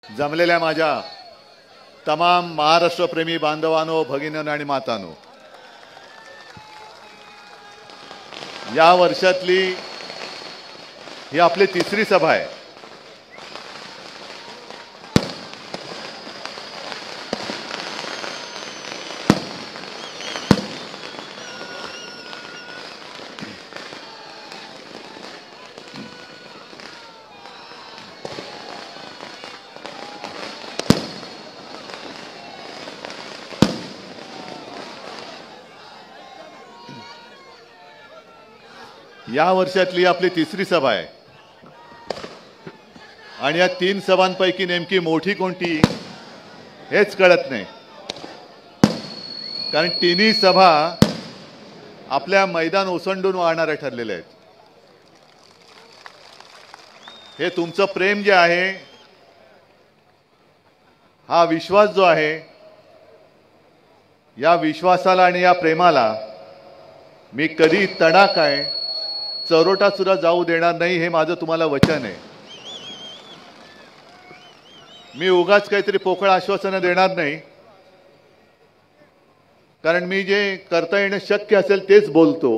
जमलेल्या माझ्या तमाम महाराष्ट्रप्रेमी बांधवांनो, भगिनींनो आणि मातांनो, या वर्षातली ही आपली तिसरी सभा आहे. या वर्षातली आपली तिसरी सभा आहे आणि या तीन सभांपैकी नेमकी मोठी कोणती हेच कळत नाही. कारण तिन्ही सभा आपल्या मैदान ओसंडून वाहणाऱ्या ठरलेल्या आहेत. हे तुमचं प्रेम जे आहे, हा विश्वास जो आहे, या विश्वासाला आणि या प्रेमाला मी कधी तडा काय चरोटा सुद्धा जाऊ देणार नाही, हे माझं तुम्हाला वचन आहे. मी उगाच काहीतरी पोकळ आश्वासनं देणार नाही, कारण मी जे करता येणं शक्य असेल तेच बोलतो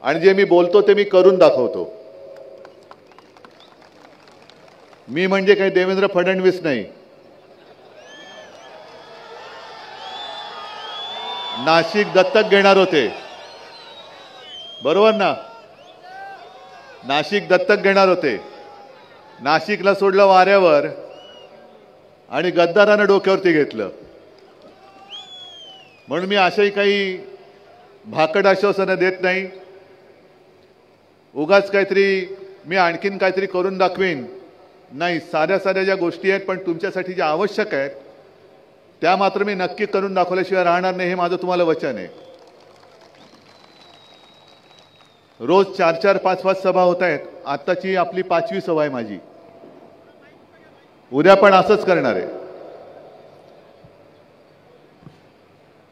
आणि जे मी बोलतो ते मी करून दाखवतो. मी म्हणजे काही देवेंद्र फडणवीस नाही. नाशिक दत्तक घेणार होते, बरोबर ना? नाशिक दत्तक घेणार होते. नाशिकला सोडलं वाऱ्यावर आणि गद्दारानं डोक्यावरती घेतलं. म्हणून मी अशाही काही भाकड आश्वासनं देत नाही. उगाच काहीतरी मी आणखीन काहीतरी करून दाखवीन नाही. साध्या साध्या ज्या गोष्टी आहेत पण तुमच्यासाठी ज्या आवश्यक आहेत त्या मात्र मी नक्की करून दाखवल्याशिवाय राहणार नाही, हे माझं तुम्हाला वचन आहे. रोज 4-4, 5-5 सभा होत आहेत. आत्ताची आपली 5वी सभा आहे माझी. उद्या पण असंच करणार आहे.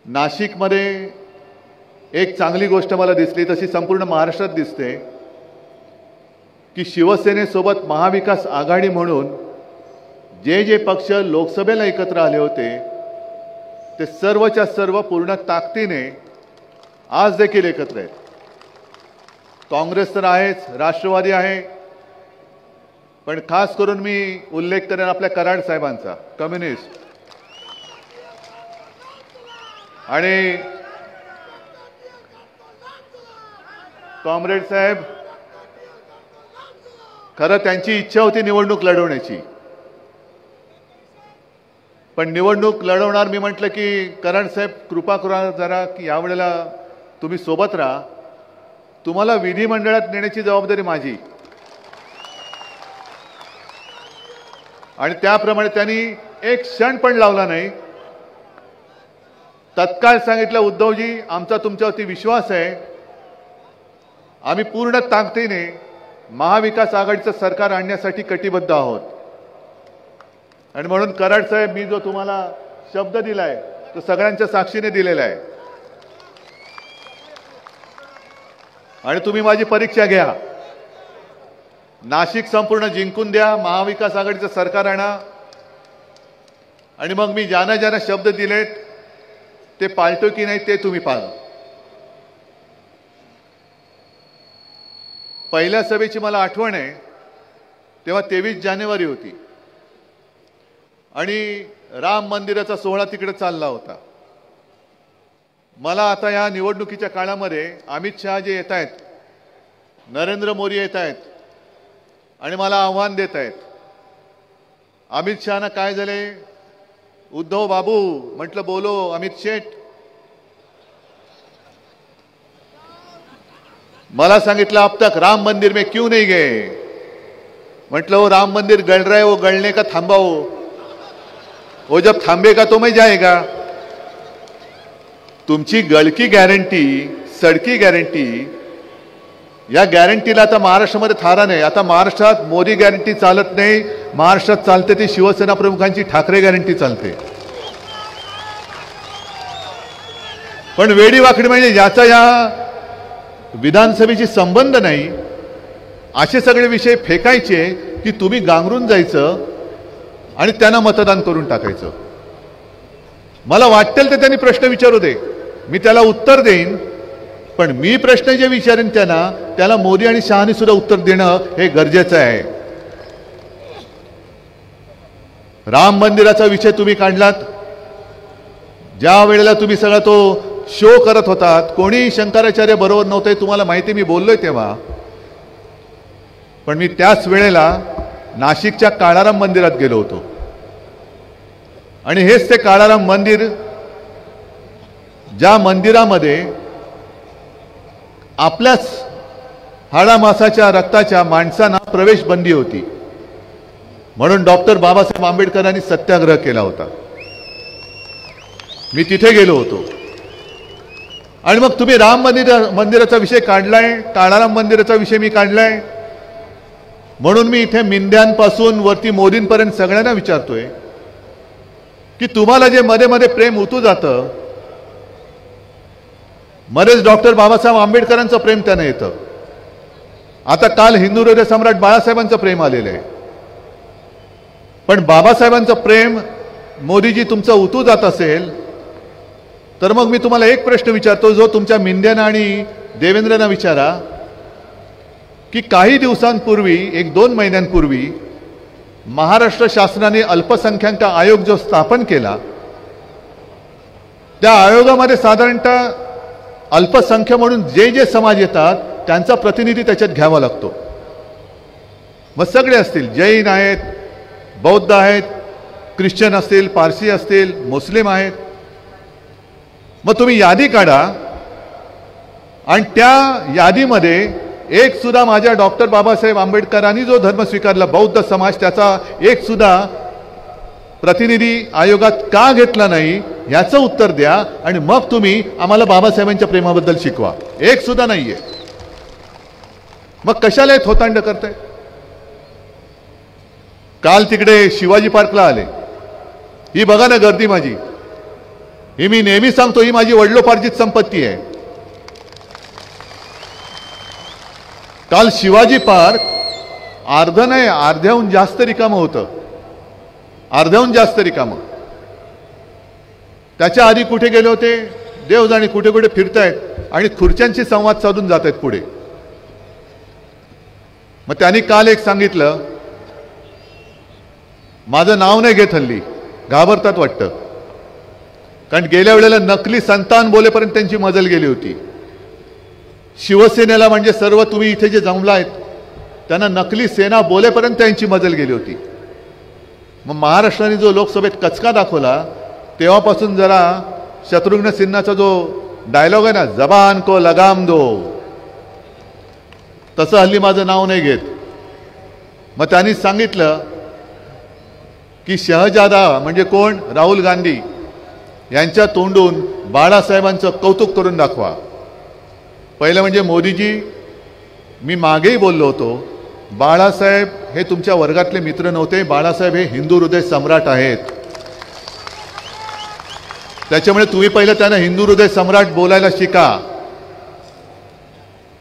नाशिकमध्ये एक चांगली गोष्ट मला दिसली, तशी संपूर्ण महाराष्ट्रात दिसते, की शिवसेनेसोबत महाविकास आघाडी म्हणून जे जे पक्ष लोकसभेला एकत्र आले होते ते सर्वच्या सर्व पूर्ण ताकदीने आज देखील एकत्र आहेत. काँग्रेस तर आहेच, राष्ट्रवादी आहे, पण खास करून मी उल्लेख करेन आपल्या कराड साहेबांचा, कम्युनिस्ट. आणि कॉम्रेड साहेब, खरं त्यांची इच्छा होती निवडणूक लढवण्याची, पण निवडणूक लढवणार मी म्हटलं की कराड साहेब कृपा करा जरा की यावेळेला तुम्ही सोबत राहा. तुम्हाला विधिमंडळात नेण्याची जबाबदारी माझी. आणि त्याप्रमाणे त्यांनी एक क्षण पण लावला नाही. तत्काळ सांगितलं, उद्धवजी आमचा तुमच्यावरती विश्वास आहे, आम्ही पूर्ण ताकदीने महाविकास आघाडीचं सरकार आणण्यासाठी कटिबद्ध आहोत. आणि म्हणून कराड साहेब, मी जो तुम्हाला शब्द दिलाय तो सगळ्यांच्या साक्षीने दिलेला आहे. आणि तुम्ही माझी परीक्षा घ्या. नाशिक संपूर्ण जिंकून द्या, महाविकास आघाडीचं सरकार आणा, आणि मग मी ज्यांना ज्यांना शब्द दिलेत ते पाळतो की नाही ते तुम्ही पाहा. पहिल्या सभेची मला आठवण आहे, तेव्हा 23 जानेवारी होती आणि राम मंदिराचा सोहळा तिकडे चालला होता. मला आता या निवडणुकीच्या काळामध्ये अमित शहा जे येत आहेत, नरेंद्र मोदी येत आहेत आणि मला आव्हान देत आहेत. अमित शहाना काय झाले, उद्धव बाबू, म्हटलं बोलो अमित शेठ. मला सांगितलं अब तक राम मंदिर में क्यों नहीं गए. म्हटलं वो राम मंदिर गल रहा है, वो गलने का थांबाओ, वो जब थांबेगा तो मैं जाएगा. तुमची गळकी गॅरंटी, सडकी गॅरंटी, या गॅरंटीला आता महाराष्ट्रामध्ये थारा नाही. आता महाराष्ट्रात मोदी गॅरंटी चालत नाही, महाराष्ट्रात चालते ती शिवसेना प्रमुखांची ठाकरे गॅरंटी चालते. पण वेडी वाकडी म्हणजे ज्याचा या विधानसभेशी संबंध नाही असे सगळे विषय फेकायचे की तुम्ही गांगरून जायचं आणि त्यांना मतदान करून टाकायचं. मला वाटेल तर त्यांनी प्रश्न विचारू दे, मी त्याला उत्तर देईन, पण मी प्रश्न जे विचारेन त्याला मोदी आणि शहानी सुद्धा उत्तर देणं हे गरजेचं आहे. राम मंदिराचा विषय तुम्ही काढलात, ज्या वेळेला तुम्ही सगळा तो शो करत होतात, कोणी शंकराचार्य बरोबर नव्हते, तुम्हाला माहिती, मी बोललोय तेव्हा. पण मी त्याच वेळेला नाशिकच्या काळाराम मंदिरात गेलो होतो आणि हेच ते काळाराम मंदिर, ज्या मंदिरामध्ये आपल्याच हाडामासाच्या रक्ताच्या माणसांना प्रवेश बंदी होती, म्हणून डॉक्टर बाबासाहेब आंबेडकरांनी सत्याग्रह केला होता. मी तिथे गेलो होतो. आणि मग तुम्ही राम मंदिराचा विषय काढलाय, काळाराम मंदिराचा विषय मी काढलाय, म्हणून मी इथे मिंद्यांपासून वरती मोदींपर्यंत सगळ्यांना विचारतोय की तुम्हाला जे मध्ये मध्ये प्रेम उतू जातं, मध्येच डॉक्टर बाबासाहेब आंबेडकरांचं प्रेम त्यानं येतं. आता काल हिंदू हृदय सम्राट बाळासाहेबांचं प्रेम आलेलं आहे, पण बाबासाहेबांचं प्रेम मोदीजी तुमचं उतू जात असेल तर मग मी तुम्हाला एक प्रश्न विचारतो, जो तुमच्या मिंद्यांना आणि देवेंद्रना विचारा, की काही दिवसांपूर्वी, 1-2 महिन्यांपूर्वी महाराष्ट्र शासनाने अल्पसंख्याक आयोग जो स्थापन केला, त्या आयोगामध्ये साधारणतः अल्पसंख्य म्हणून जे जे समाज येतात त्यांचा प्रतिनिधी त्याच्यात घ्यावा लागतो. मग सगळे असतील, जैन आहेत, बौद्ध आहेत, ख्रिश्चन असतील, पारसी असतील, मुस्लिम आहेत. मग तुम्ही यादी काढा आणि त्या यादीमध्ये एक सुद्धा माझ्या डॉक्टर बाबासाहेब आंबेडकरांनी जो धर्म स्वीकारला, बौद्ध समाज, त्याचा एक सुद्धा प्रतिनिधी आयोगात का घेतला नाही याचं उत्तर द्या आणि मग तुम्ही आम्हाला बाबासाहेबांच्या प्रेमाबद्दल शिकवा. एक सुद्धा नाहीये. मग कशाला हे थोतांड करताय? काल तिकडे शिवाजी पार्कला आले, ही बघा ना गर्दी माझी, ही मी नेहमी सांगतो, ही माझी वडिलोपार्जित संपत्ती आहे. काल शिवाजी पार्क अर्ध नाही, अर्ध्याहून जास्त रिकामं होतं, अर्ध्याहून जास्त रिकामं. त्याच्या आधी कुठे गेले होते देव जाणे, कुठे कुठे फिरतायत आणि खुर्च्यांशी संवाद साधून जात आहेत पुढे. मग त्यांनी काल एक सांगितलं, माझं नाव नाही घेत, हल्ली घाबरतात वाटतं, कारण गेल्या वेळेला नकली संतान बोलेपर्यंत त्यांची मजल गेली होती. शिवसेनेला म्हणजे सर्व तुम्ही इथे जे जमलायत त्यांना नकली सेना बोलेपर्यंत त्यांची मजल गेली होती. मग महाराष्ट्राने जो लोकसभेत कचका दाखवला तेव्हापासून जरा शत्रुघ्न सिन्हाचा जो डायलॉग आहे ना, जबान को लगाम दो, तसं हल्ली माझं नाव नाही घेत. मग त्यांनी सांगितलं की शहजादा म्हणजे कोण, राहुल गांधी यांच्या तोंडून बाळासाहेबांचं कौतुक करून दाखवा. पहिलं म्हणजे मोदीजी, मी मागेही बोललो होतो, बाळासाहेब हे तुमच्या वर्गातले मित्र नव्हते, बाळासाहेब हे हिंदू हृदय सम्राट आहेत. त्याच्यामुळे तुम्ही पहिलं त्यांना हिंदू हृदय सम्राट बोलायला शिका.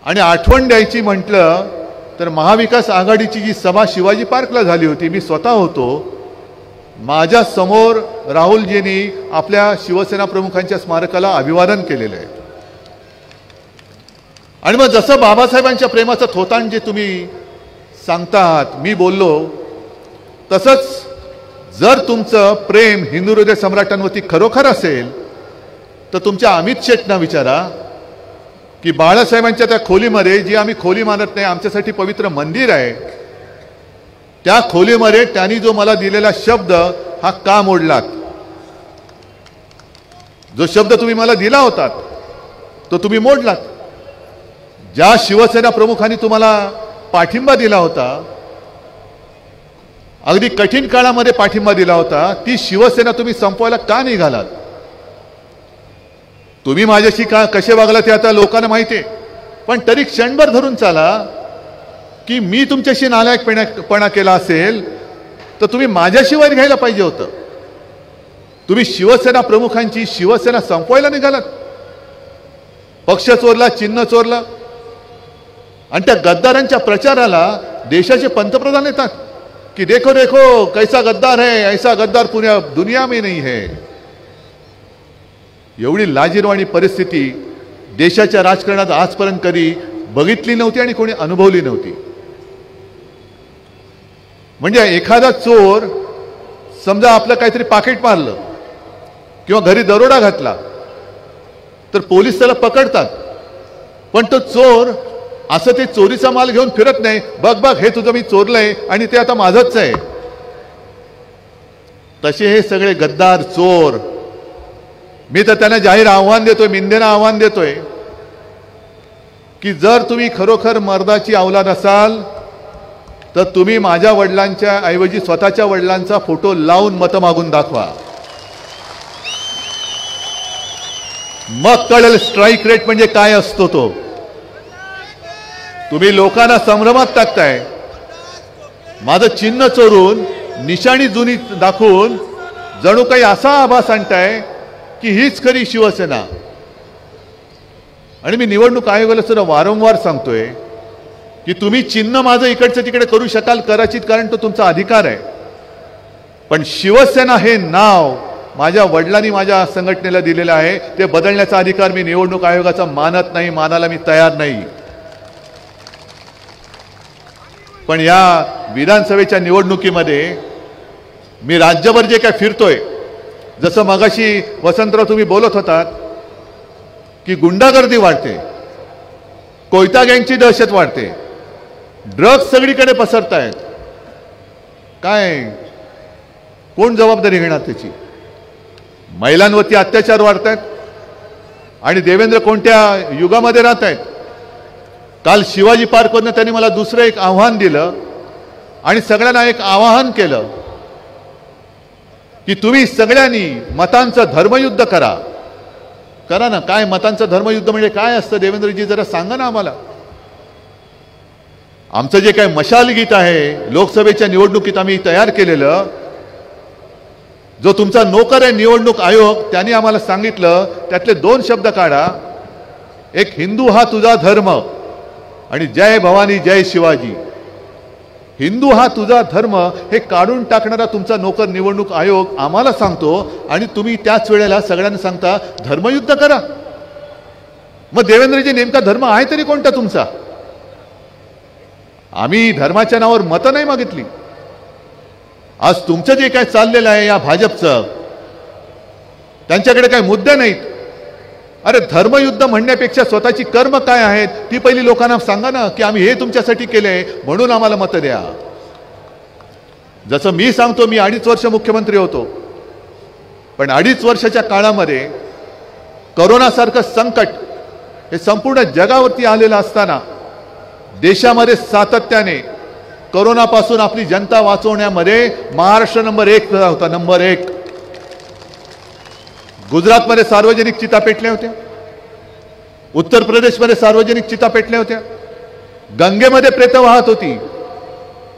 आणि आठवण द्यायची म्हटलं तर महाविकास आघाडीची जी सभा शिवाजी पार्कला झाली होती, मी स्वतः होतो, माझ्या समोर राहुलजींनी आपल्या शिवसेना प्रमुखांच्या स्मारकाला अभिवादन केलेलं आहे. आणि मग जसं बाबासाहेबांच्या प्रेमाचं थोतांड जे तुम्ही सांगतात, मी बोललो तसंच, जर तुमचं प्रेम हिंदू हृदय सम्राटांवरती खरोखर असेल तर तुमच्या अमित शेटना विचारा की बाळासाहेबांच्या त्या खोलीमध्ये, जी आम्ही खोली मानत नाही, आमच्यासाठी पवित्र मंदिर आहे, त्या खोलीमध्ये त्यांनी जो मला दिलेला शब्द हा का मोडलात? जो शब्द तुम्ही मला दिला होता तो तुम्ही मोडलात. ज्या शिवसेना प्रमुखांनी तुम्हाला पाठिंबा दिला होता, अगदी कठीण काळामध्ये पाठिंबा दिला होता, ती शिवसेना तुम्ही संपवायला का निघालात? तुम्ही माझ्याशी का कसे वागला ते आता लोकांना माहिती आहे, पण तरी क्षणभर धरून चाला की मी तुमच्याशी नालायकपणा केला असेल तर तुम्ही माझ्याशी वैर घ्यायला पाहिजे होतं. तुम्ही शिवसेना प्रमुखांची शिवसेना संपवायला निघालात. पक्ष चोरला, चिन्ह चोरलं, आणि त्या गद्दारांच्या प्रचाराला देशाचे पंतप्रधान येतात. कि देखो देखो कैसा गद्दार है, ऐसा गद्दार पुण्या दुनिया में नहीं है. एवढी लाजिरवाणी परिस्थिती देशाच्या राजकारणात आजपर्यंत कधी बघितली नव्हती आणि कोणी अनुभवली नव्हती. म्हणजे एखादा चोर समजा आपलं काहीतरी पाकिट मारलं किंवा घरी दरोडा घातला तर पोलीस त्याला पकडतात, पण तो चोर असं ते चोरीचा माल घेऊन फिरत नाही. बघ बघ हे तुझं मी चोरलंय आणि ते आता माझंच आहे. तसे हे सगळे गद्दार चोर. मी तर त्यांना जाहीर आव्हान देतोय, मिंदेनं आव्हान देतोय की जर तुम्ही खरोखर मर्दाची औलाद असाल तर तुम्ही माझ्या वडिलांच्या ऐवजी स्वतःच्या वडिलांचा फोटो लावून मतं मागून दाखवा. मग कळेल स्ट्राईक रेट म्हणजे काय असतो तो. तुम्ही लोकांना संभ्रमात टाकताय. माझं चिन्ह चोरून निशाणी जुनी दाखवून जणू काही असा आभास आणताय की हीच खरी शिवसेना. आणि मी निवडणूक आयोगाला सुद्धा वारंवार सांगतोय की तुम्ही चिन्ह माझं इकडचं तिकडे करू शकाल कदाचित, कारण तो तुमचा अधिकार आहे. पण शिवसेना हे नाव माझ्या वडिलांनी माझ्या संघटनेला दिलेलं आहे, ते बदलण्याचा अधिकार मी निवडणूक आयोगाचा मानत नाही, मानायला मी तयार नाही. पण या विधानसभेच्या निवडणुकीमध्ये मी राज्यभर जे काय फिरतोय, जसं मगाशी वसंतराव तुम्ही बोलत होतात की गुंडागर्दी वाढते, कोयता गँगची दहशत वाढते, ड्रग्ज सगळीकडे पसरतायत. काय कोण जबाबदारी घेणार त्याची? महिलांवरती अत्याचार वाढतायत आणि देवेंद्र कोणत्या युगामध्ये राहत आहेत? काल शिवाजी पार्कवरनं त्यांनी मला दुसरं एक आव्हान दिलं आणि सगळ्यांना एक आवाहन केलं की तुम्ही सगळ्यांनी मतांचं धर्मयुद्ध करा. करा ना. काय मतांचं धर्मयुद्ध म्हणजे काय असतं देवेंद्रजी, जरा सांगा ना आम्हाला. आमचं जे काय मशाल गीत आहे लोकसभेच्या निवडणुकीत आम्ही तयार केलेलं, जो तुमचा नोकर आहे निवडणूक आयोग, त्यांनी आम्हाला सांगितलं त्यातले 2 शब्द काढा. एक हिंदू हा तुझा धर्म आणि जय भवानी जय शिवाजी. हिंदू हा तुझा धर्म हे काढून टाकणारा तुमचा नोकर निवडणूक आयोग आम्हाला सांगतो आणि तुम्ही त्याच वेळेला सगळ्यांना सांगता धर्मयुद्ध करा. मग देवेंद्रजी नेमका धर्म आहे तरी कोणता तुमचा? आम्ही धर्माच्या नावावर मतं नाही मागितली. आज तुमचं जे काय चाललेलं आहे या भाजपचं, त्यांच्याकडे काही मुद्दे नाहीत. अरे धर्मयुद्ध म्हणण्यापेक्षा स्वतःची कर्म काय आहेत ती पहिली लोकांना सांगा ना, की आम्ही हे तुमच्यासाठी केले म्हणून आम्हाला मतं द्या. जसं मी सांगतो, मी 2.5 वर्ष मुख्यमंत्री होतो, पण 2.5 वर्षाच्या काळामध्ये कोरोनासारखं संकट हे संपूर्ण जगावरती आलेलं असताना देशामध्ये सातत्याने कोरोनापासून आपली जनता वाचवण्यामध्ये महाराष्ट्र नंबर 1 होता. नंबर 1. गुजरातमध्ये सार्वजनिक चिता पेटल्या होत्या, उत्तर प्रदेशमध्ये सार्वजनिक चिता पेटल्या होत्या, गंगेमध्ये प्रेत वाहत होती,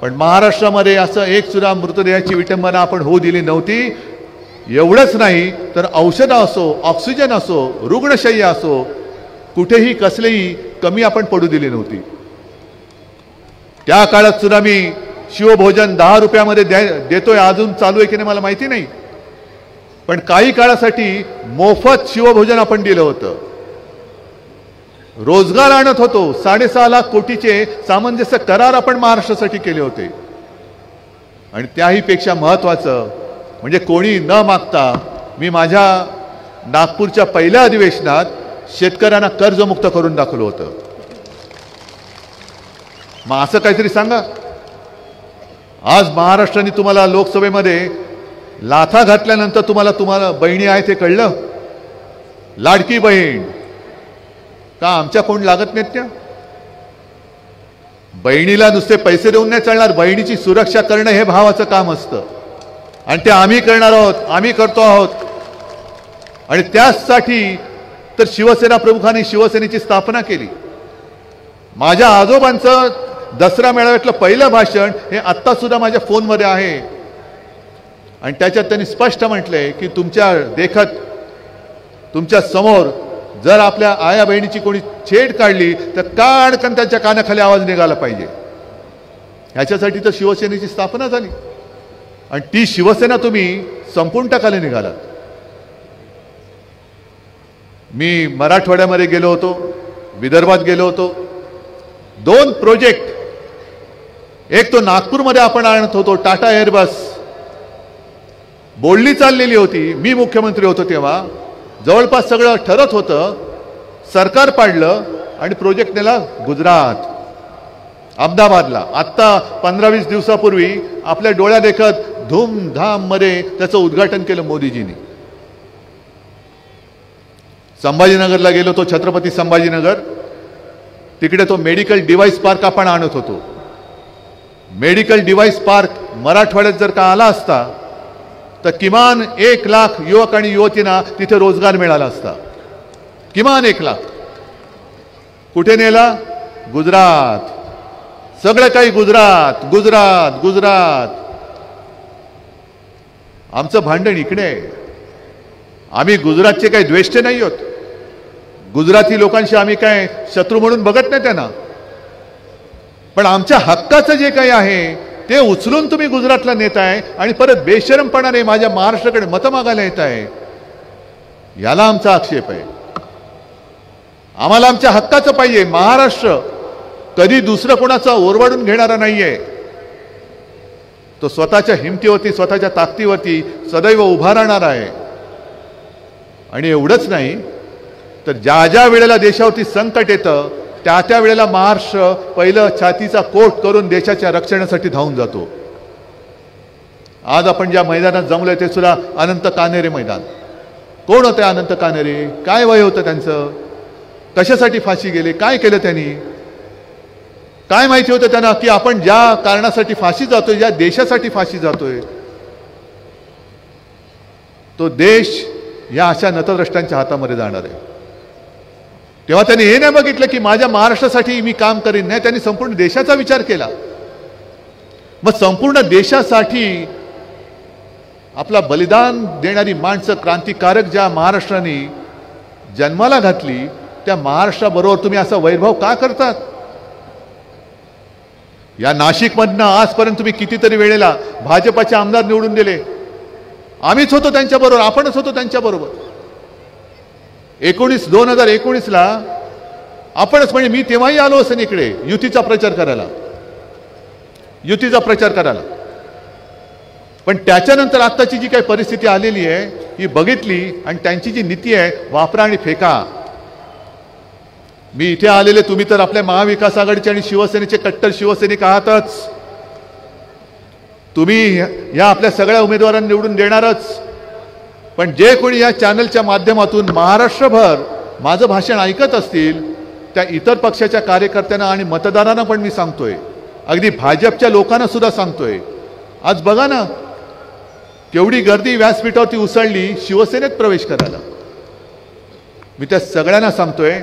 पण महाराष्ट्रामध्ये असं एक सुद्धा मृतदेहाची विटंबना आपण होऊ दिली नव्हती. एवढंच नाही तर औषध असो, ऑक्सिजन असो, रुग्णशय्या असो, कुठेही कसलेही कमी आपण पडू दिली नव्हती. त्या काळात सुद्धा मी शिवभोजन 10 रुपयामध्ये देतोय, अजून चालू आहे की नाही मला माहिती नाही, पण काही काळासाठी मोफत शिवभोजन आपण दिलं होतं. रोजगार आणत होतो. 6.5 लाख कोटीचे सामंजस्य करार आपण महाराष्ट्रासाठी केले होते. आणि त्याही पेक्षा महत्त्वाचं म्हणजे कोणी न मागता मी माझ्या नागपूरच्या पहिल्या अधिवेशनात शेतकऱ्यांना कर्जमुक्त करून दाखवलं होतं. मग असं काहीतरी सांगा. आज महाराष्ट्राने तुम्हाला लोकसभेमध्ये लाथा घातल्यानंतर तुम्हाला बहिणी आहे ते कळलं. लाडकी बहीण का आमच्या कोण लागत नाहीत त्या? बहिणीला नुसते पैसे देऊन नाही चालणार, बहिणीची सुरक्षा करणं हे भावाचं काम असतं आणि ते आम्ही करणार आहोत, आम्ही करतो आहोत. आणि त्यासाठी तर शिवसेना प्रमुखांनी शिवसेनेची स्थापना केली. माझ्या आजोबांचं दसरा मेळाव्यातलं पहिलं भाषण हे आत्ता सुद्धा माझ्या फोनमध्ये आहे आणि त्याच्यात त्यांनी स्पष्ट म्हटलंय की तुमच्या देखत तुमच्या समोर जर आपल्या आया बहिणीची कोणी छेड काढली तर काढकन त्यांच्या कानाखाली आवाज निघाला पाहिजे. ह्याच्यासाठी तर शिवसेनेची स्थापना झाली आणि ती शिवसेना तुम्ही संपूर्ण टाकायला निघालात. मी मराठवाड्यामध्ये गेलो होतो, विदर्भात गेलो होतो. 2 प्रोजेक्ट, एक तो नागपूरमध्ये आपण आणत होतो टाटा एअरबस, बोलणी चाललेली होती. मी मुख्यमंत्री होतो तेव्हा, जवळपास सगळं ठरत होतं. सरकार पाडलं आणि प्रोजेक्ट नेला गुजरात, अहमदाबादला. आत्ता 15-20 दिवसापूर्वी आपल्या डोळ्या देखत धूमधाम मध्ये त्याचं उद्घाटन केलं मोदीजींनी. संभाजीनगरला गेलो तो, छत्रपती संभाजीनगर, तिकडे तो मेडिकल डिव्हाइस पार्क आपण आणत होतो. मेडिकल डिव्हाइस पार्क मराठवाड्यात जर का आला असता तर किमान 1 लाख युवक आणि युवतींना तिथे रोजगार मिळाला असता. किमान 1 लाख. कुठे नेला? गुजरात. सगळं काही गुजरात गुजरात गुजरात. आमचं भांडण इकडे आहे. आम्ही गुजरातचे काही द्वेष्टे नाही आहोत. गुजराती लोकांशी आम्ही काय शत्रू म्हणून बघत नाही त्यांना. पण आमच्या हक्काचं जे काही आहे ते उचलून तुम्ही गुजरातला नेताय आणि परत बेशरमपणाने माझ्या महाराष्ट्राकडे मतं मागायला येत आहे. याला आमचा आक्षेप आहे. आम्हाला आमच्या हक्काचं पाहिजे. महाराष्ट्र कधी दुसरं कोणाचा ओरबाडून घेणारा नाहीये. तो स्वतःच्या हिमतीवरती, स्वतःच्या ताकदीवरती सदैव उभा राहणार आहे. आणि एवढंच नाही तर ज्या ज्या वेळेला देशावरती संकट येतं त्या त्या वेळेला महाराष्ट्र पहिलं छातीचा कोट करून देशाच्या रक्षणासाठी धावून जातो. आज आपण ज्या मैदानात जमलोय ते सुद्धा अनंत कान्हेरे मैदान. कोण होते अनंत कान्हेरे? काय वय होतं त्यांचं? कशासाठी फाशी गेले? काय केलं त्यांनी? काय माहिती होतं त्यांना की आपण ज्या कारणासाठी फाशी जातोय, ज्या देशासाठी फाशी जातोय, तो देश या अशा नतद्रष्टांच्या हातामध्ये जाणार आहे. तेव्हा त्यांनी हे नाही बघितलं की माझ्या महाराष्ट्रासाठी मी काम करीन. नाही, त्यांनी संपूर्ण देशाचा विचार केला. मग संपूर्ण देशासाठी आपला बलिदान देणारी माणसं, क्रांतिकारक ज्या महाराष्ट्राने जन्माला घातली, त्या महाराष्ट्राबरोबर तुम्ही असा वैरभाव का करतात? या नाशिकमधनं आजपर्यंत तुम्ही कितीतरी वेळेला भाजपाचे आमदार निवडून दिले. आम्हीच होतो त्यांच्याबरोबर, आपणच होतो त्यांच्याबरोबर. 2019ला आपणच, म्हणजे मी तेव्हाही आलो असेल इकडे युतीचा प्रचार करायला. पण त्याच्यानंतर आत्ताची जी काही परिस्थिती आलेली आहे ही बघितली आणि त्यांची जी नीती आहे, वापरा आणि फेका. मी इथे आलेले, तुम्ही तर आपल्या महाविकास आघाडीचे आणि शिवसेनेचे कट्टर शिवसैनिक आहातच. तुम्ही या आपल्या सगळ्या उमेदवारांना निवडून देणारच. पण जे कोणी या चॅनलच्या माध्यमातून महाराष्ट्रभर माझं भाषण ऐकत असतील त्या इतर पक्षाच्या कार्यकर्त्यांना आणि मतदारांना पण मी सांगतोय, अगदी भाजपच्या लोकांना सुद्धा सांगतोय, आज बघा ना केवढी गर्दी व्यासपीठावरती उसळली शिवसेनेत प्रवेश करायला. मी त्या सगळ्यांना सांगतोय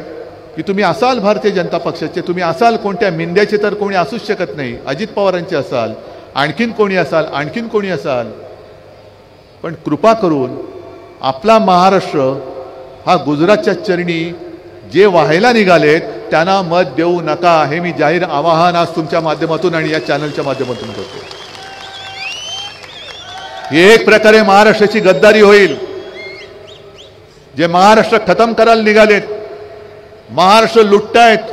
की तुम्ही असाल भारतीय जनता पक्षाचे, तुम्ही असाल कोणत्या मिंद्याचे तर कोणी असूच शकत नाही, अजित पवारांचे असाल, आणखीन कोणी असाल, पण कृपा करून आपला महाराष्ट्र हा गुजरातच्या चरणी जे व्हायला निघालेत त्यांना मत देऊ नका. हे मी जाहीर आवाहन आज तुमच्या माध्यमातून आणि या चॅनलच्या माध्यमातून करतो. ही एक प्रकारे महाराष्ट्राची गद्दारी होईल. जे महाराष्ट्र खतम करायला निघालेत, महाराष्ट्र लुटतायत,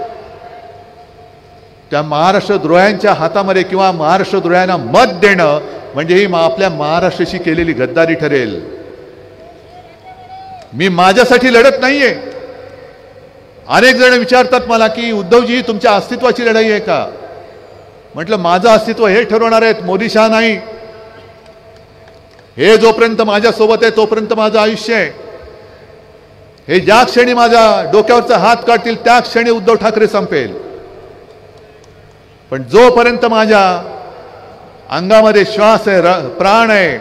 त्या महाराष्ट्रद्रोह्यांच्या हातामध्ये किंवा महाराष्ट्रद्रोह्यांना मत देणं म्हणजे ही आपल्या महाराष्ट्राशी केलेली गद्दारी ठरेल. मी माझ्यासाठी लढत नाहीये. अनेक जण विचारतात मला की उद्धवजी तुमच्या अस्तित्वाची लढाई आहे का? म्हटलं माझं अस्तित्व हे ठरवणार आहेत, मोदी शहा नाही. हे जोपर्यंत माझ्यासोबत आहे तोपर्यंत माझं आयुष्य आहे. हे ज्या क्षणी माझ्या डोक्यावरचा हात काढतील त्या क्षणी उद्धव ठाकरे संपेल. पण जोपर्यंत माझ्या अंगामध्ये श्वास आहे, प्राण आहे,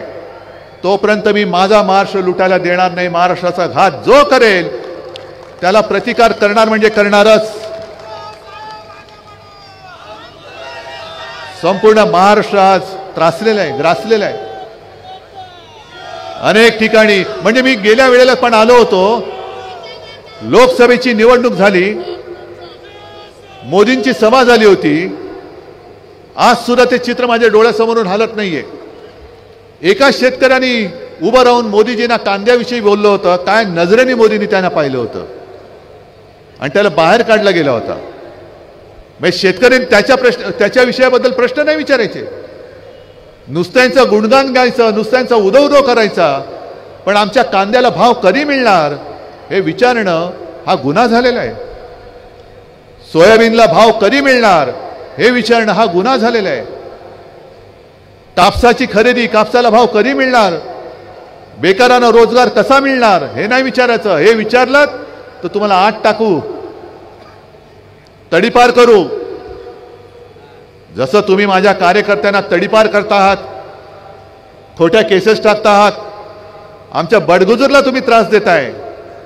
तोपर्यंत मी माझा महाराष्ट्र लुटायला देणार नाही. महाराष्ट्राचा घात जो करेल त्याला प्रतिकार करणार म्हणजे करणारच. संपूर्ण महाराष्ट्र आज ग्रासलेला आहे अनेक ठिकाणी. म्हणजे मी गेल्या वेळेला पण आलो होतो, लोकसभेची निवडणूक झाली, मोदींची सभा झाली होती आज सुद्धा ते चित्र माझ्या डोळ्यासमोरून हलत नाहीये. एका शेतकऱ्यांनी उभं राहून मोदीजींना कांद्याविषयी बोललं होतं, काय नजरेने मोदींनी त्यांना पाहिलं होतं आणि त्याला बाहेर काढला गेला होता. म्हणजे शेतकऱ्यांनी त्याच्या विषयाबद्दल प्रश्न नाही विचारायचे, नुसत्यांचं गुणगान गायचं, नुसत्यांचा उदो करायचा, पण आमच्या कांद्याला भाव कधी मिळणार हे विचारणं हा गुन्हा झालेला आहे. सोयाबीनला भाव कधी मिळणार हे विचारणं हा गुन्हा झालेला आहे. कापसाची खरेदी, कापसाला भाव कधी मिळणार, बेकारांना रोजगार कसा मिळणार हे नाही विचारायचं. हे विचारलं तर तुम्हाला आत टाकू, तडीपार करू. जसं तुम्ही माझ्या कार्यकर्त्यांना तडीपार करता आहात, खोट्या केसेस टाकता आहात, आमच्या बडगुजरला तुम्ही त्रास देताय,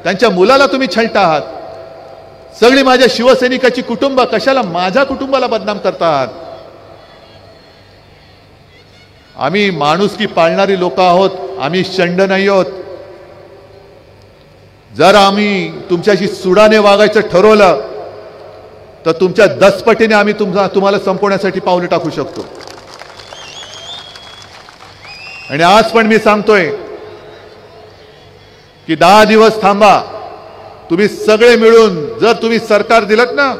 त्यांच्या मुलाला तुम्ही छळता आहात, सगळी माझ्या शिवसैनिकाची कुटुंब, कशाला माझ्या कुटुंबाला बदनाम करता आहात. आम्ही माणुसकी पाळणारी लोक आहोत, आम्ही शंड नाही आहोत. जर आम्ही तुमच्याशी सुडाने वागायचं ठरवलं तर तुमच्या 10 पटीने आम्ही तुम्हाला संपवण्यासाठी पावले टाकू शकतो. आणि आज पण मी सांगतोय की 10 दिवस थांबा. तुम्ही सगळे मिळून जर तुम्ही सरकार दिलत ना,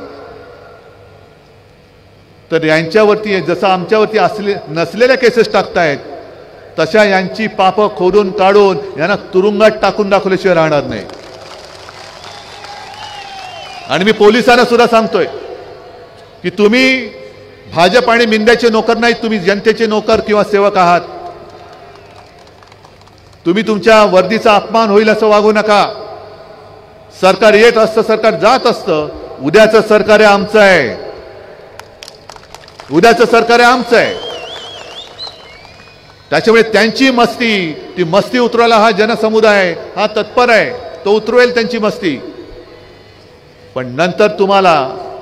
तर यांच्यावरती जसं आमच्यावरती नसलेल्या केसेस टाकतायत तशा यांची पापं खोदून काढून यांना तुरुंगात टाकून दाखवल्याशिवाय राहणार नाही. आणि मी पोलिसांना सुद्धा सांगतोय की तुम्ही भाजप आणि मिंद्याचे नोकर नाहीत, तुम्ही जनतेचे नोकर किंवा सेवक आहात. तुम्ही तुमच्या वर्दीचा अपमान होईल असं वागू नका. सरकार येत असतं, सरकार जात असतं. उद्याचं सरकार आहे आमचं आहे, उद्याचं सरकार आहे आमचं आहे. त्याच्यामुळे त्यांची मस्ती, ती मस्ती उतरवायला हा जनसमुदाय हा तत्पर आहे, तो उतरवेल त्यांची मस्ती. पण नंतर तुम्हाला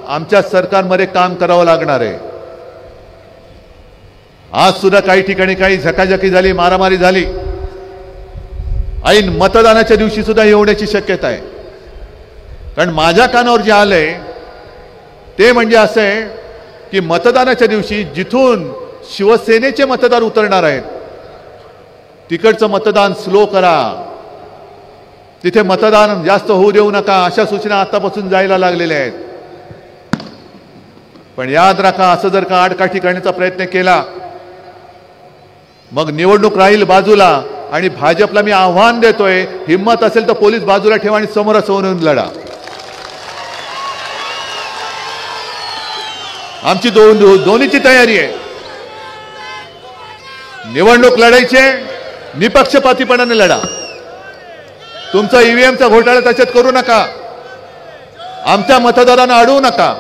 आमच्या सरकारमध्ये काम करावं लागणार आहे. आज सुद्धा काही ठिकाणी काही झकाझकी झाली, मारामारी झाली. ऐन मतदानाच्या दिवशी सुद्धा होण्याची शक्यता आहे. कारण माझ्या कानावर जे आलंय ते म्हणजे असं आहे की मतदानाच्या दिवशी जिथून शिवसेनेचे मतदार उतरणार आहेत तिकडचं मतदान स्लो करा, तिथे मतदान जास्त होऊ देऊ नका, अशा सूचना आतापासून जायला लागलेल्या आहेत. पण याद राखा, असं जर का आडकाठी करण्याचा प्रयत्न केला मग निवडणूक राहील बाजूला. आणि भाजपला मी आव्हान देतोय, हिम्मत असेल तर पोलीस बाजूला ठेवा आणि समोरासमोर येऊन लढा. आमची दोन्हीची तयारी आहे. निवडणूक लढायचे, निपक्षपातीपणाने लढा. तुमचा ईव्हीएमचा घोटाळा त्याच्यात करू नका, आमच्या मतदारांना अडवू नका.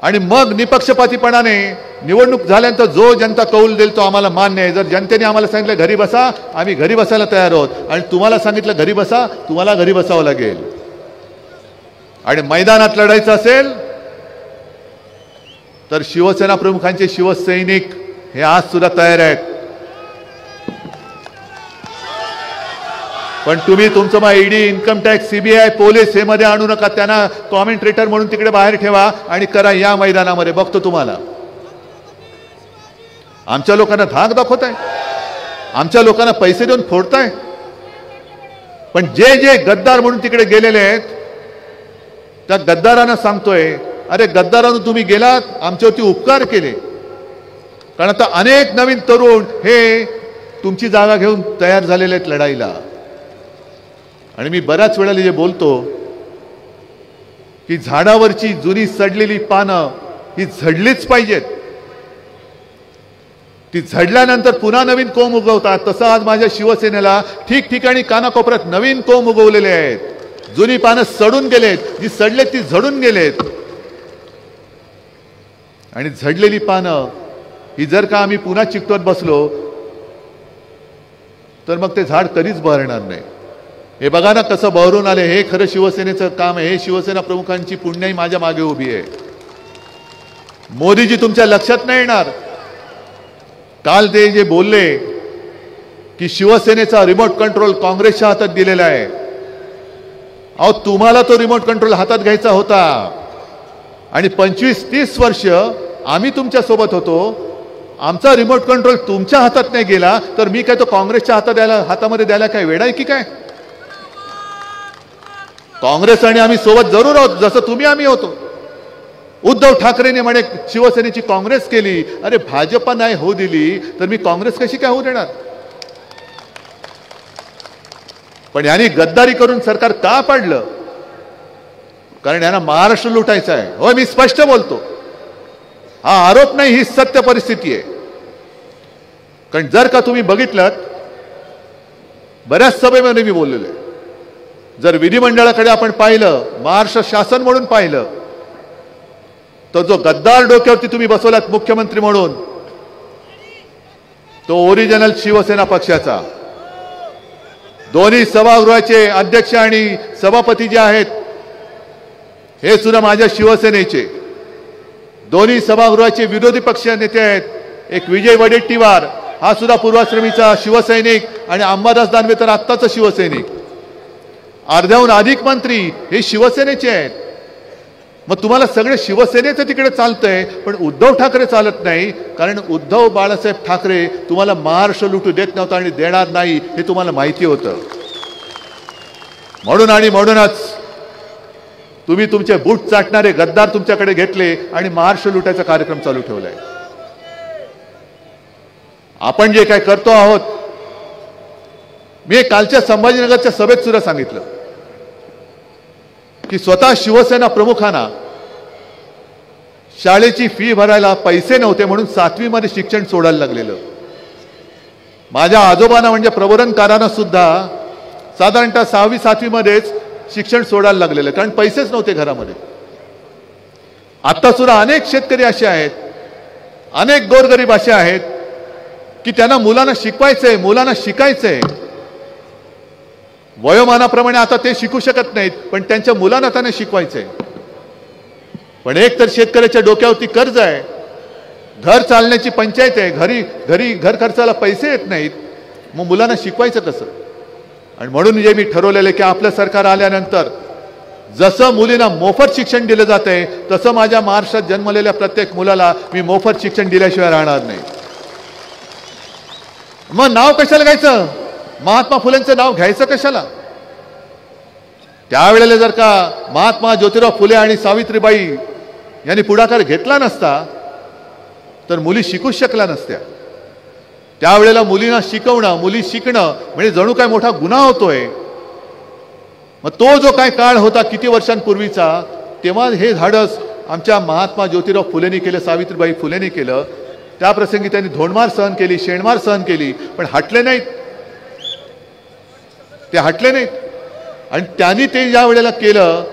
आणि मग निपक्षपातीपणाने निवडणूक झाल्यानंतर जो जनता कौल देईल तो आम्हाला मान्य आहे. जर जनतेने आम्हाला सांगितलं घरी बसा, आम्ही घरी बसायला तयार आहोत. आणि तुम्हाला सांगितलं घरी बसा, तुम्हाला घरी बसावं लागेल. आणि मैदानात लढायचं असेल तर शिवसेना प्रमुखांचे शिवसैनिक हे आज सुद्धा तयार आहेत. पण तुम्ही तुमचं मग ED, income tax, CBI, police हे मध्ये आणू नका. त्यांना कॉमेंट्रेटर म्हणून तिकडे बाहेर ठेवा आणि करा या मैदानामध्ये. बघतो तुम्हाला. आमच्या लोकांना धाक दाखवताय, आमच्या लोकांना पैसे देऊन फोडताय. पण जे जे गद्दार म्हणून तिकडे गेलेले आहेत त्या गद्दारांना सांगतोय, अरे गद्दारांनो तुम्ही गेलात, आमच्यावरती उपकार केले. कारण आता अनेक नवीन तरुण हे तुमची जागा घेऊन तयार झालेले आहेत लढाईला. आणि मी बऱ्याच वेळेला जे बोलतो की झाडावरची जुनी सडलेली पानं ही झडलीच पाहिजेत. ती झडल्यानंतर पुन्हा नवीन कोंब उगवतात. तसं आज माझ्या शिवसेनेला ठिकठिकाणी कानाकोपऱ्यात नवीन कोंब उगवलेले आहेत. जुनी पानं सडून गेलेत, जी सडलेत ती झडून गेलेत. आणि झडलेली पानं ही जर का आम्ही पुन्हा चिकटवत बसलो तर मग ते झाड कधीच बहरणार नाही. हे बघा ना कसं बहरून आले. हे खरं शिवसेनेचं काम आहे. हे शिवसेना प्रमुखांची पुण्याई माझ्या मागे उभी आहे. मोदीजी तुमच्या लक्षात नाही येणार. काल ते जे बोलले की शिवसेनेचा रिमोट कंट्रोल काँग्रेसच्या हातात दिलेला आहे. अहो तुम्हाला तो रिमोट कंट्रोल हातात घ्यायचा होता आणि 25-30 वर्ष आम्ही तुमच्या सोबत होतो, आमचा रिमोट कंट्रोल तुमच्या हातात नाही गेला तर मी काय तो काँग्रेसच्या हातामध्ये द्यायला काय वेडा आहे की काय? काँग्रेस आणि आम्ही सोबत जरूर आहोत, जसं तुम्ही आम्ही होतो. उद्धव ठाकरेने म्हणे शिवसेनेची काँग्रेस केली, अरे भाजपा नाही होऊ दिली तर मी काँग्रेस कशी काय होऊ देणार? पण यांनी गद्दारी करून सरकार का पाडलं? कारण यांना महाराष्ट्र लुटायचा आहे. हो, मी स्पष्ट बोलतो, हा आरोप नाही, ही सत्य परिस्थिती आहे. कारण जर का तुम्ही बघितलं, बऱ्याच सभेमध्ये मी बोललेलो आहे, जर विधिमंडळाकडे आपण पाहिलं, महाराष्ट्र शासन म्हणून पाहिलं, तो जो गद्दार डोक्यावरती तुम्ही बसवलात मुख्यमंत्री म्हणून, तो ओरिजिनल शिवसेना पक्षाचा. दोन्ही सभागृहाचे अध्यक्ष आणि सभापती जे आहेत हे सुद्धा माझ्या शिवसेनेचे. दोन्ही सभागृहाचे विरोधी पक्ष नेते आहेत. एक विजय वडेट्टीवार, हा सुद्धा पूर्वाश्रमीचा शिवसैनिक, आणि अंबादास दानवे तर आत्ताचा शिवसैनिक. अर्ध्याहून अधिक मंत्री हे शिवसेनेचे आहेत. मग तुम्हाला सगळे शिवसेनेचं तिकडे चालतंय, पण उद्धव ठाकरे चालत नाही. कारण उद्धव बाळासाहेब ठाकरे तुम्हाला महाराष्ट्र लुटू देत नव्हता आणि देणार नाही हे तुम्हाला माहिती होतं. म्हणूनच तुम्ही तुमचे बूट चाटणारे गद्दार तुमच्याकडे घेतले आणि महाराष्ट्र लुटायचा कार्यक्रम चालू ठेवलाय. आपण जे काय करतो आहोत, मी कालच्या संभाजीनगरच्या सभेत सुद्धा सांगितलं की स्वतः शिवसेना प्रमुखांना शाळेची फी भरायला पैसे नव्हते म्हणून 7वी मध्ये शिक्षण सोडायला लागलेलं. माझ्या आजोबांना म्हणजे प्रबोधनकारांना सुद्धा साधारणतः 6वी 7वी मध्येच शिक्षण सोडायला लागलेलं, कारण पैसेच नव्हते घरामध्ये. आता सुद्धा अनेक शेतकरी असे आहेत, अनेक गोरगरीब असे आहेत की त्यांना मुलांना शिकवायचंय, मुलांना शिकायचंय. वयोमानाप्रमाणे आता ते शिकू शकत नाहीत, पण त्यांच्या मुलांना त्यांना शिकवायचंय. पण एक तर शेतकऱ्याच्या डोक्यावरती कर्ज आहे, घर चालण्याची पंचायत आहे, घरी घर खर्चाला पैसे येत नाहीत, मग मुलांना शिकवायचं कसं? आणि म्हणून जे मी ठरवलेलं की आपलं सरकार आल्यानंतर जसं मुलींना मोफत शिक्षण दिलं जातंय, तसं माझ्या महाराष्ट्रात जन्मलेल्या प्रत्येक मुलाला मी मोफत शिक्षण दिल्याशिवाय राहणार नाही. मग नाव कशाला घ्यायचं? महात्मा फुलेंचं नाव घ्यायचं कशाला? त्यावेळेला जर का महात्मा ज्योतिराव फुले आणि सावित्रीबाई यांनी पुढाकार घेतला नसता तर मुली शिकूच शकल्या नसत्या. त्यावेळेला मुलींना शिकवणं, मुली शिकणं म्हणजे जणू काय मोठा गुन्हा होतोय. मग तो जो काय काळ होता किती वर्षांपूर्वीचा, तेव्हा हे धाडस आमच्या महात्मा ज्योतिराव फुलेंनी केलं, सावित्रीबाई फुलेंनी केलं. त्या प्रसंगी त्यांनी धोंडमार सहन केली, शेणमार सहन केली, पण हटले नाहीत. ते हटले नाहीत. आणि त्यांनी ते ज्या वेळेला केलं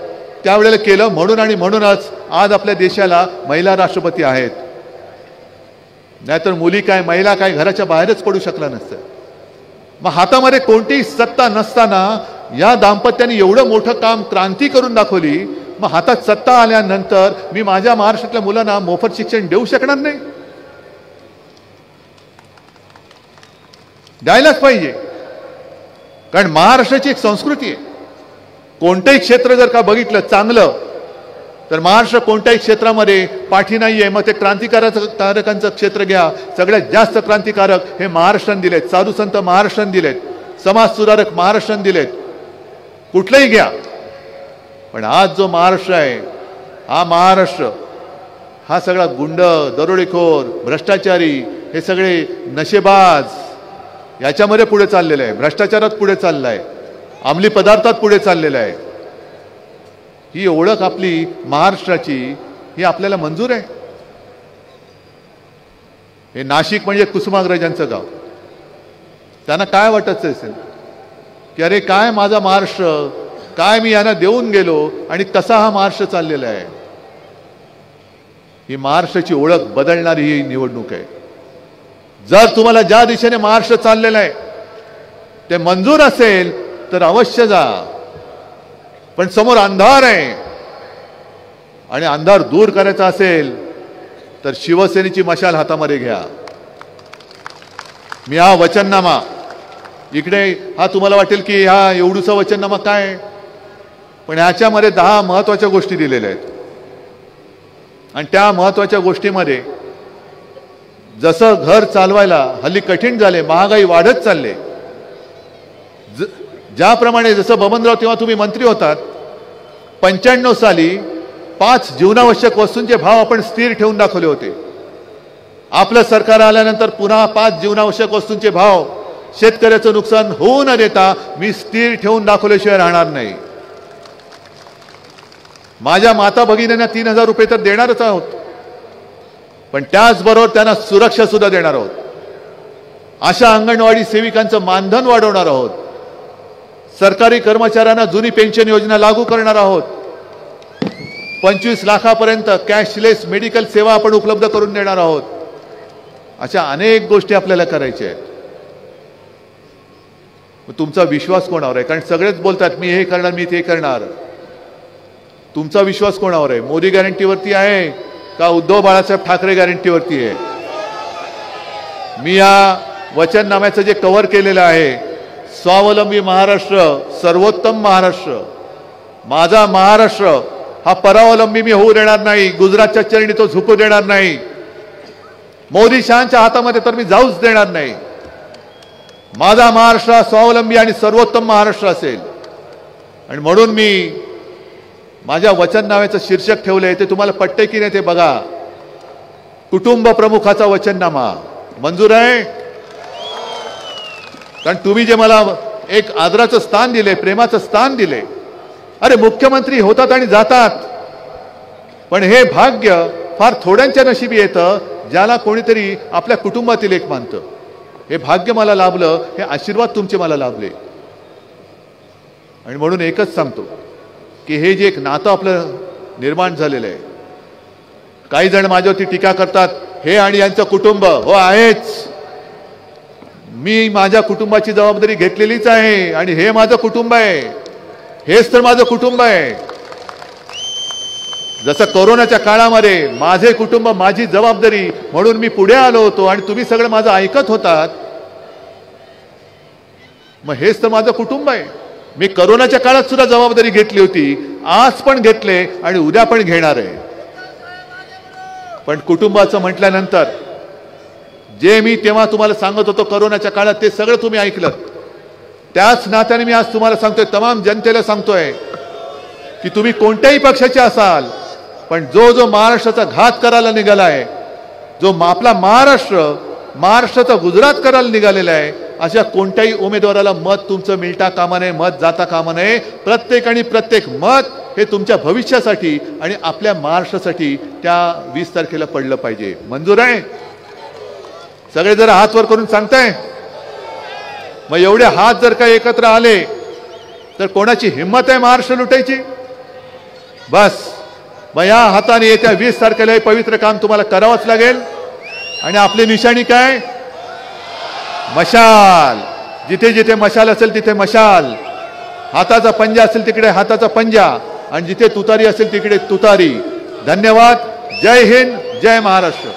त्यावेळेला केलं म्हणूनच आज आपल्या देशाला महिला राष्ट्रपती आहेत. नाहीतर मुली काय, महिला काय घराच्या बाहेरच पडू शकला नसतं. मग हातामध्ये कोणतीही सत्ता नसताना या दाम्पत्याने एवढं मोठं काम, क्रांती करून दाखवली. मग हातात सत्ता आल्यानंतर मी माझ्या महाराष्ट्रातल्या मुलांना मोफत शिक्षण देऊ शकणार नाही? द्यायलाच पाहिजे. कारण महाराष्ट्राची एक संस्कृती आहे. कोणतंही क्षेत्र जर का बघितलं चांगलं तर महाराष्ट्र कोणत्याही क्षेत्रामध्ये पाठी नाहीये. मग ते क्रांतिकारकांचं क्षेत्र घ्या, सगळ्यात जास्त क्रांतिकारक हे महाराष्ट्राने दिलेत, साधू संत महाराष्ट्राने दिलेत, समाज सुधारक महाराष्ट्राने दिलेत, कुठलंही घ्या. पण आज जो महाराष्ट्र आहे, हा महाराष्ट्र हा सगळा गुंड, दरोडेखोर, भ्रष्टाचारी, हे सगळे नशेबाज याच्यामध्ये पुढे चाललेलं आहे. भ्रष्टाचारात पुढे चाललं आहे, अंमली पदार्थात पुढे चाललेलं आहे. ही ओळख आपली महाराष्ट्राची ही आपल्याला मंजूर आहे? हे नाशिक म्हणजे कुसुमाग्रजांचं गाव. त्यांना काय वाटत असेल की अरे काय माझा महाराष्ट्र, काय मी यांना देऊन गेलो आणि कसा हा महाराष्ट्र चाललेला आहे. ही महाराष्ट्राची ओळख बदलणारी ही निवडणूक आहे. जर तुम्हाला ज्या दिशेने महाराष्ट्र चाललेला आहे ते मंजूर असेल तर अवश्य जा. पण समोर अंधार आहे आणि अंधार दूर करायचा असेल तर शिवसेनेची मशाल हातामध्ये घ्या. मी हा वचननामा इकडे, हा तुम्हाला वाटेल की हा एवढूसा वचननामा काय, पण ह्याच्यामध्ये 10 महत्वाच्या गोष्टी दिलेल्या आहेत. आणि त्या महत्त्वाच्या गोष्टीमध्ये जसं घर चालवायला हल्ली कठीण झाले, महागाई वाढत चालले, ज्याप्रमाणे जसं बबनराव तेव्हा तुम्ही मंत्री होतात, 95 साली 5 जीवनावश्यक वस्तूंचे भाव आपण स्थिर ठेवून दाखवले होते. आपलं सरकार आल्यानंतर पुन्हा 5 जीवनावश्यक वस्तूंचे भाव शेतकऱ्याचं नुकसान होऊ न देता मी स्थिर ठेवून दाखवल्याशिवाय राहणार नाही. माझ्या माता भगिनींना 3000 रुपये तर देणारच आहोत, पण त्याचबरोबर त्यांना सुरक्षा सुद्धा देणार आहोत. अशा अंगणवाडी सेविकांचं मानधन वाढवणार आहोत. सरकारी कर्मचाऱ्यांना जुनी पेन्शन योजना लागू करणार आहोत. 25 लाखापर्यंत कॅशलेस मेडिकल सेवा आपण उपलब्ध करून देणार आहोत. अशा अनेक गोष्टी आपल्याला करायच्या आहेत. तुमचा विश्वास कोणावर आहे? कारण सगळेच बोलतात मी हे करणार, मी ते करणार. तुमचा विश्वास कोणावर आहे? मोदी गॅरंटीवरती आहे का उद्धव बाळासाहेब ठाकरे गॅरंटीवरती आहे? मी या वचननाम्याचं जे कव्हर केलेलं आहे, स्वावलंबी महाराष्ट्र, सर्वोत्तम महाराष्ट्र, माझा महाराष्ट्र हा परावलंबी मी होऊ देणार नाही. गुजरातच्या चरणी तो झुकू देणार नाही. मोदी शहांच्या हातामध्ये तर मी जाऊच देणार नाही. माझा महाराष्ट्र स्वावलंबी आणि सर्वोत्तम महाराष्ट्र असेल. आणि म्हणून मी माझ्या वचननाम्याचं शीर्षक ठेवलंय, ते तुम्हाला पटते की नाही ते बघा. कुटुंब प्रमुखाचा वचननामा. मंजूर आहे? कारण तुम्ही जे मला एक आदराचं स्थान दिले, प्रेमाचं स्थान दिले. अरे मुख्यमंत्री होतात आणि जातात, पण हे भाग्य फार थोड्यांच्या नशिबी येतं ज्याला कोणीतरी आपल्या कुटुंबातील एक मानतं. हे भाग्य मला लाभलं, हे आशीर्वाद तुमचे मला लाभले. आणि म्हणून एकच सांगतो की हे जे एक नातं आपलं निर्माण झालेलं आहे, काही जण माझ्यावरती टीका करतात, हे आणि यांचं कुटुंब. हो आहेच, मी माझ्या कुटुंबाची जबाबदारी घेतलेलीच आहे आणि हे माझं कुटुंब आहे. हेच तर माझं कुटुंब आहे. जसं कोरोनाच्या काळामध्ये माझे कुटुंब माझी जबाबदारी म्हणून मी पुढे आलो होतो आणि तुम्ही सगळं माझं ऐकत होतात, मग हेच तर माझं कुटुंब आहे. मी कोरोनाच्या काळात सुद्धा जबाबदारी घेतली होती, आज पण घेतले आणि उद्या पण घेणार आहे. पण कुटुंबाचं म्हटल्यानंतर जे मी तेव्हा तुम्हाला सांगत होतो कोरोनाच्या काळात, ते सगळं तुम्ही ऐकलं. त्याच नात्याने मी आज तुम्हाला सांगतोय, तमाम जनतेला सांगतोय की तुम्ही कोणत्याही पक्षाचे असाल, पण जो जो महाराष्ट्राचा घात करायला निघालाय, जो आपला महाराष्ट्राचा गुजरात करायला निघालेला आहे, अशा कोणत्याही उमेदवाराला मत तुमचं मिळता कामा नये, मत जाता कामा नये. प्रत्येक मत हे तुमच्या भविष्यासाठी आणि आपल्या महाराष्ट्रासाठी त्या 20 तारखेला पडलं पाहिजे. मंजूर आहे? सगळे जरा हात वर करून सांगताय. मग एवढे हात जर का एकत्र आले तर कोणाची हिंमत आहे महाराष्ट्र लुटायची? बस, मग या हाताने येत्या 20 तारखेला हे पवित्र काम तुम्हाला करावंच लागेल. आणि आपली निशाणी काय? मशाल. जिथे जिथे मशाल असेल तिथे मशाल. हाताचा पंजा असेल तिकडे हाताचा पंजा, आणि जिथे तुतारी असेल तिकडे तुतारी. धन्यवाद. जय हिंद, जय महाराष्ट्र.